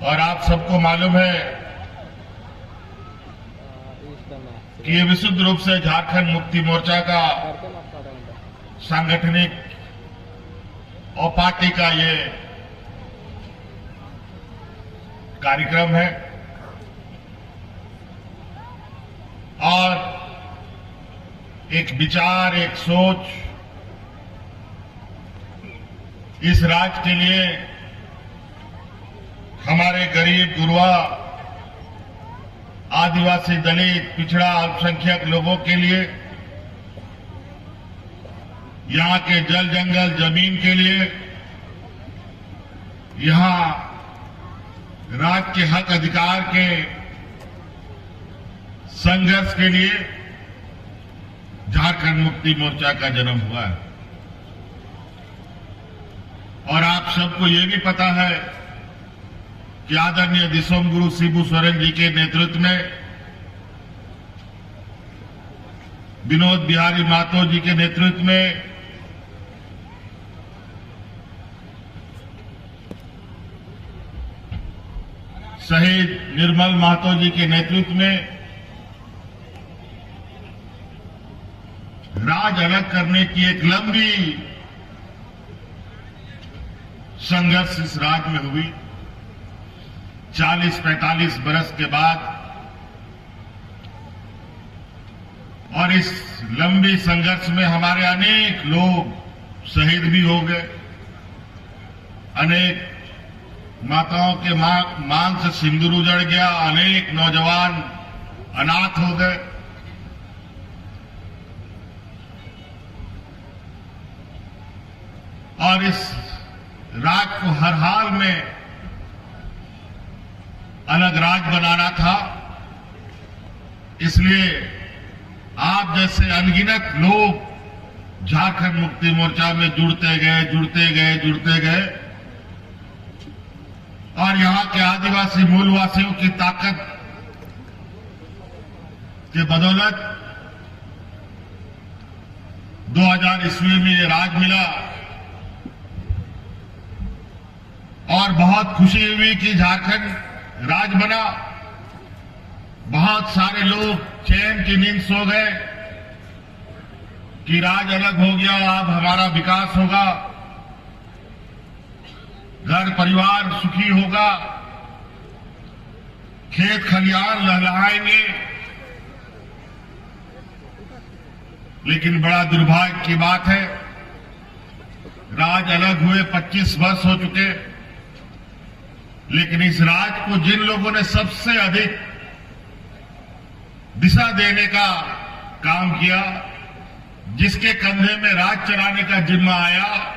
और आप सबको मालूम है कि ये विशुद्ध रूप से झारखंड मुक्ति मोर्चा का सांगठनिक और पार्टी का ये कार्यक्रम है और एक विचार, एक सोच इस राज्य के लिए हमारे गरीब, गुरबा, आदिवासी, दलित, पिछड़ा, अल्पसंख्यक लोगों के लिए, यहां के जल, जंगल, जमीन के लिए, यहां राज्य के हक अधिकार के संघर्ष के लिए झारखंड मुक्ति मोर्चा का जन्म हुआ है। और आप सबको ये भी पता है कि आदरणीय दिसोम गुरु शिबू सोरेन जी के नेतृत्व में, विनोद बिहारी महतो जी के नेतृत्व में, शहीद निर्मल महतो जी के नेतृत्व में राज अलग करने की एक लंबी संघर्ष इस राज्य में हुई। 40-45 बरस के बाद और इस लंबी संघर्ष में हमारे अनेक लोग शहीद भी हो गए, अनेक माताओं के मांग से सिंदूर उजड़ गया, अनेक नौजवान अनाथ हो गए। और इस राज्य को हर हाल में अलग राज्य बनाना था, इसलिए आप जैसे अनगिनत लोग झारखंड मुक्ति मोर्चा में जुड़ते गए और यहां के आदिवासी मूलवासियों की ताकत के बदौलत 2000 ईस्वी में ये राज मिला और बहुत खुशी हुई कि झारखंड राज बना। बहुत सारे लोग चैन की नींद सो गए कि राज अलग हो गया, अब हमारा विकास होगा, घर परिवार सुखी होगा, खेत खलिहान लहलहाएंगे। लेकिन बड़ा दुर्भाग्य की बात है, राज अलग हुए 25 वर्ष हो चुके, लेकिन इस राज्य को जिन लोगों ने सबसे अधिक दिशा देने का काम किया, जिसके कंधे में राज चलाने का जिम्मा आया,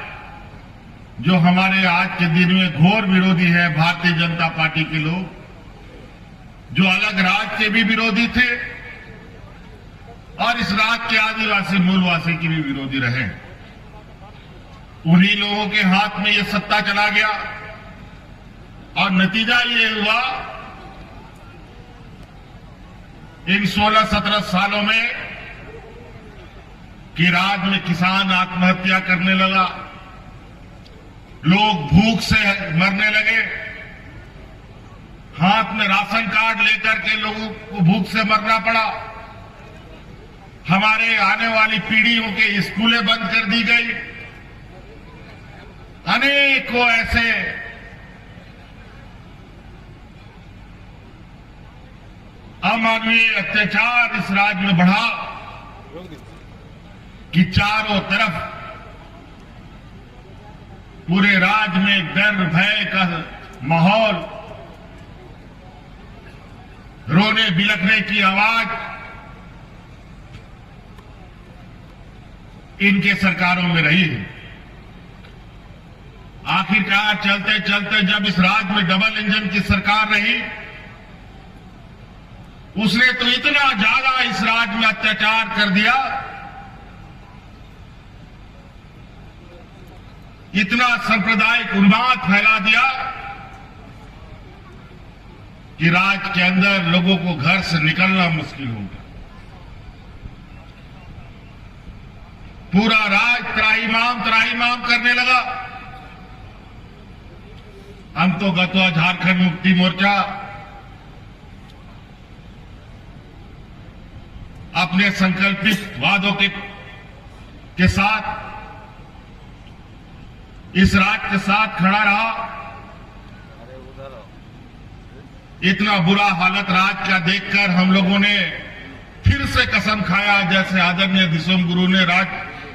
जो हमारे आज के दिन में घोर विरोधी है भारतीय जनता पार्टी के लोग, जो अलग राज्य के भी विरोधी थे और इस राज्य के आदिवासी मूलवासी की भी विरोधी रहे, उन्हीं लोगों के हाथ में ये सत्ता चला गया। और नतीजा ये हुआ, इन 16-17 सालों में कि राज्य में किसान आत्महत्या करने लगा, लोग भूख से मरने लगे, हाथ में राशन कार्ड लेकर के लोगों को भूख से मरना पड़ा, हमारे आने वाली पीढ़ियों के स्कूलें बंद कर दी गई, अनेकों ऐसे अमानवीय अत्याचार इस राज्य में बढ़ा कि चारों तरफ पूरे राज्य में डर भय का माहौल, रोने बिलखने की आवाज इनके सरकारों में रही है। आखिरकार चलते चलते जब इस राज्य में डबल इंजन की सरकार रही, उसने तो इतना ज्यादा इस राज्य में अत्याचार कर दिया, इतना सांप्रदायिक उन्माद फैला दिया कि राज्य के अंदर लोगों को घर से निकलना मुश्किल हो गया। पूरा राज्य त्राहिमाम करने लगा। अंतोगत्वा झारखंड मुक्ति मोर्चा अपने संकल्पित वादों के साथ इस राज्य के साथ खड़ा रहा। इतना बुरा हालत राज्य का देखकर हम लोगों ने फिर से कसम खाया, जैसे आदरणीय दिसोम गुरु ने राज्य